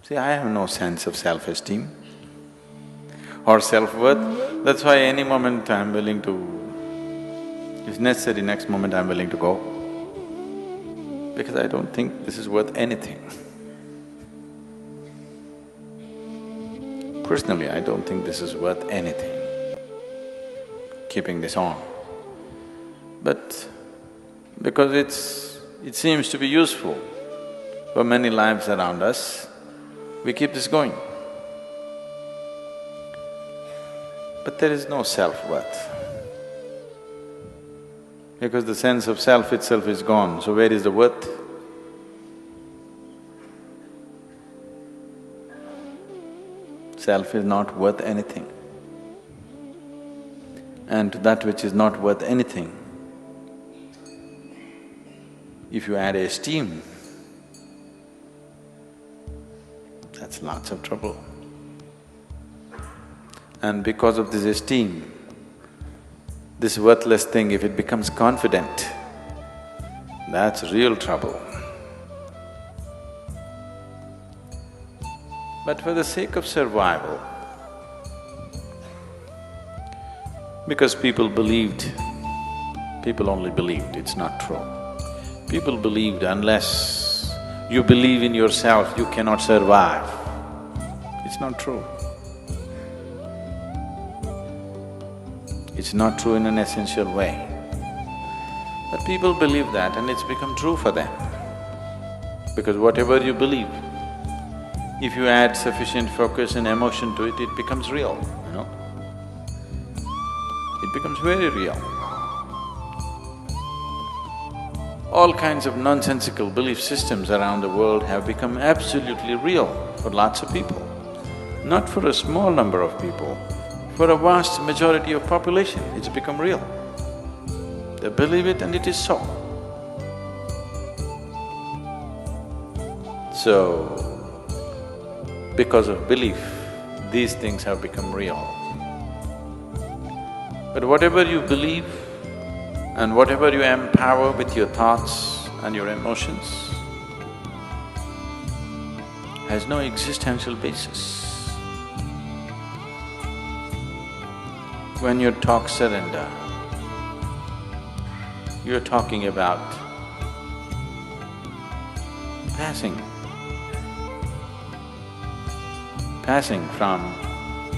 See, I have no sense of self-esteem or self-worth. That's why any moment I'm willing to… if necessary, next moment I'm willing to go, because I don't think this is worth anything. Personally, I don't think this is worth anything, keeping this on. But because it seems to be useful for many lives around us, we keep this going. But there is no self-worth, because the sense of self itself is gone, so where is the worth? Self is not worth anything. And to that which is not worth anything, if you add esteem, that's lots of trouble. And because of this esteem, this worthless thing, if it becomes confident, that's real trouble. But for the sake of survival, because people believed, people only believed, it's not true. People believed unless you believe in yourself, you cannot survive. It's not true. It's not true in an essential way. But people believe that and it's become true for them. Because whatever you believe, if you add sufficient focus and emotion to it, it becomes real, you know. It becomes very real. All kinds of nonsensical belief systems around the world have become absolutely real for lots of people. Not for a small number of people, for a vast majority of population, it's become real. They believe it and it is so. So, because of belief, these things have become real. But whatever you believe and whatever you empower with your thoughts and your emotions has no existential basis. When you talk surrender, you're talking about passing from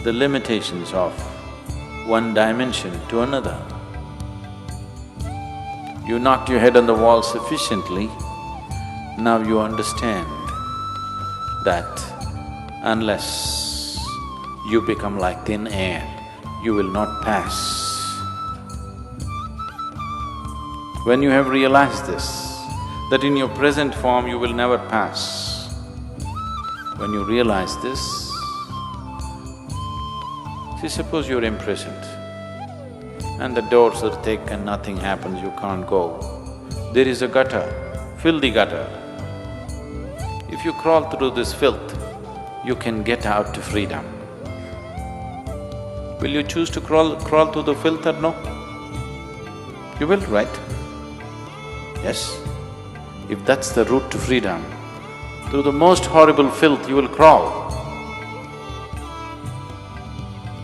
the limitations of one dimension to another. You knocked your head on the wall sufficiently, now you understand that unless you become like thin air, you will not pass. When you have realized this, that in your present form you will never pass, when you realize this, see, suppose you're imprisoned and the doors are thick and nothing happens, you can't go. There is a gutter, filthy gutter. If you crawl through this filth, you can get out to freedom. Will you choose to crawl through the filth or no? You will, right? Yes. If that's the route to freedom, through the most horrible filth you will crawl.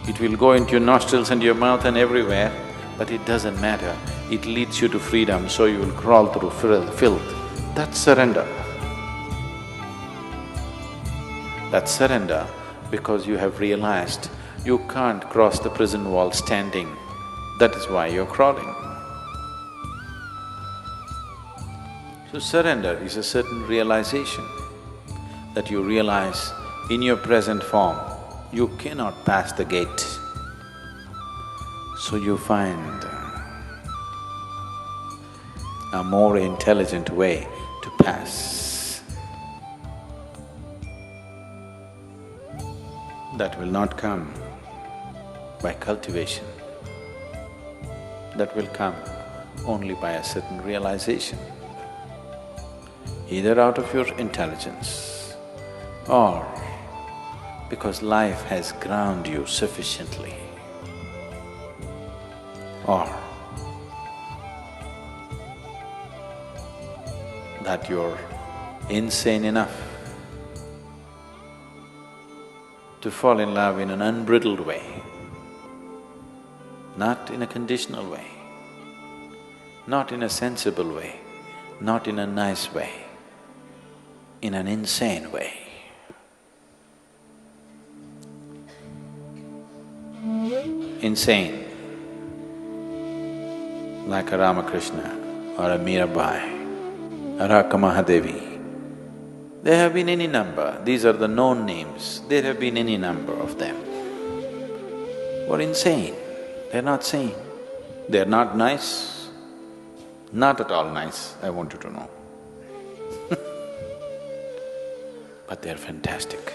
It will go into your nostrils and your mouth and everywhere, but it doesn't matter. It leads you to freedom, so you will crawl through filth. That's surrender. That's surrender because you have realized you can't cross the prison wall standing. That is why you're crawling. So surrender is a certain realization that you realize in your present form, you cannot pass the gate. So you find a more intelligent way to pass. That will not come by cultivation. That will come only by a certain realization, either out of your intelligence or because life has ground you sufficiently, or that you're insane enough to fall in love in an unbridled way, not in a conditional way, not in a sensible way, not in a nice way, in an insane way. Insane, like a Ramakrishna or a Mirabai or a Mahadevi. There have been any number, these are the known names, there have been any number of them who are insane, they're not sane, they're not nice, not at all nice, I want you to know. But they're fantastic.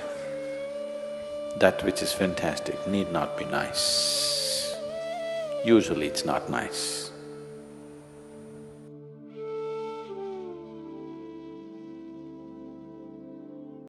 That which is fantastic need not be nice. Usually it's not nice.